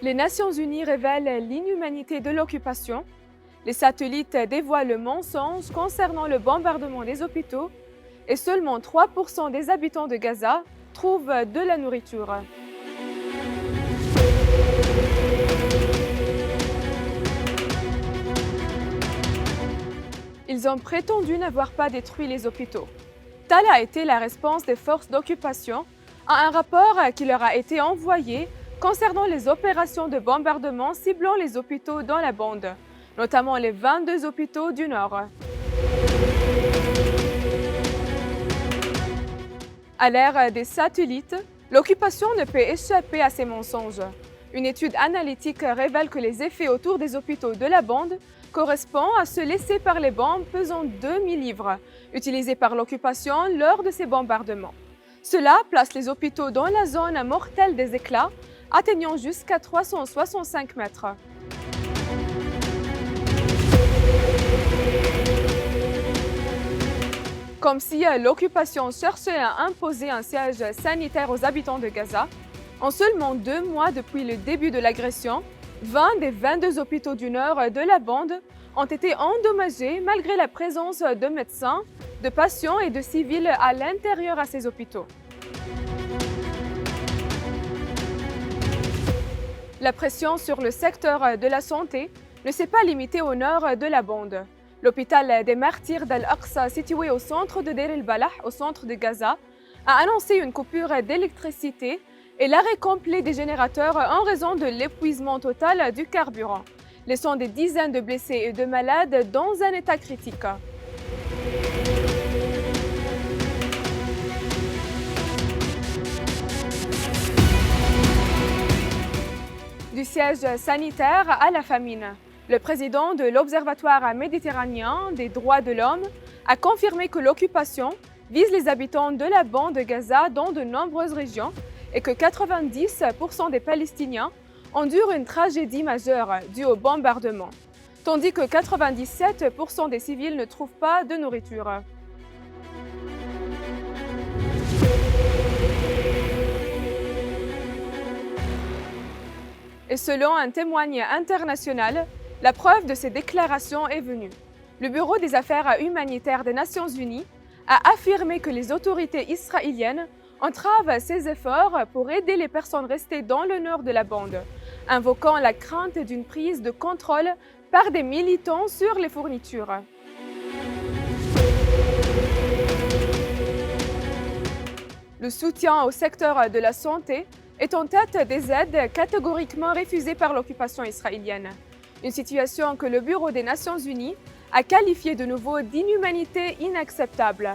Les Nations Unies révèlent l'inhumanité de l'occupation. Les satellites dévoilent le mensonge concernant le bombardement des hôpitaux et seulement 3% des habitants de Gaza trouvent de la nourriture. Ils ont prétendu n'avoir pas détruit les hôpitaux. Telle a été la réponse des forces d'occupation à un rapport qui leur a été envoyé concernant les opérations de bombardement ciblant les hôpitaux dans la bande, notamment les 22 hôpitaux du Nord. À l'ère des satellites, l'occupation ne peut échapper à ces mensonges. Une étude analytique révèle que les effets autour des hôpitaux de la bande correspondent à ceux laissés par les bombes pesant 2000 livres, utilisés par l'occupation lors de ces bombardements. Cela place les hôpitaux dans la zone mortelle des éclats, atteignant jusqu'à 365 mètres. Comme si l'occupation cherchait à imposer un siège sanitaire aux habitants de Gaza, en seulement 2 mois depuis le début de l'agression, 20 des 22 hôpitaux du nord de la bande ont été endommagés malgré la présence de médecins, de patients et de civils à l'intérieur de ces hôpitaux. La pression sur le secteur de la santé ne s'est pas limitée au nord de la bande. L'hôpital des Martyrs d'Al-Aqsa, situé au centre de Deir el-Balah, au centre de Gaza, a annoncé une coupure d'électricité et l'arrêt complet des générateurs en raison de l'épuisement total du carburant, laissant des dizaines de blessés et de malades dans un état critique. Du siège sanitaire à la famine, le président de l'Observatoire méditerranéen des droits de l'homme a confirmé que l'occupation vise les habitants de la bande de Gaza dans de nombreuses régions et que 90% des Palestiniens endurent une tragédie majeure due au bombardement, tandis que 97% des civils ne trouvent pas de nourriture. Et selon un témoignage international, la preuve de ces déclarations est venue. Le Bureau des affaires humanitaires des Nations Unies a affirmé que les autorités israéliennes entravent ces efforts pour aider les personnes restées dans le nord de la bande, invoquant la crainte d'une prise de contrôle par des militants sur les fournitures. Le soutien au secteur de la santé est en tête des aides catégoriquement refusées par l'occupation israélienne. Une situation que le Bureau des Nations Unies a qualifiée de nouveau d'inhumanité inacceptable.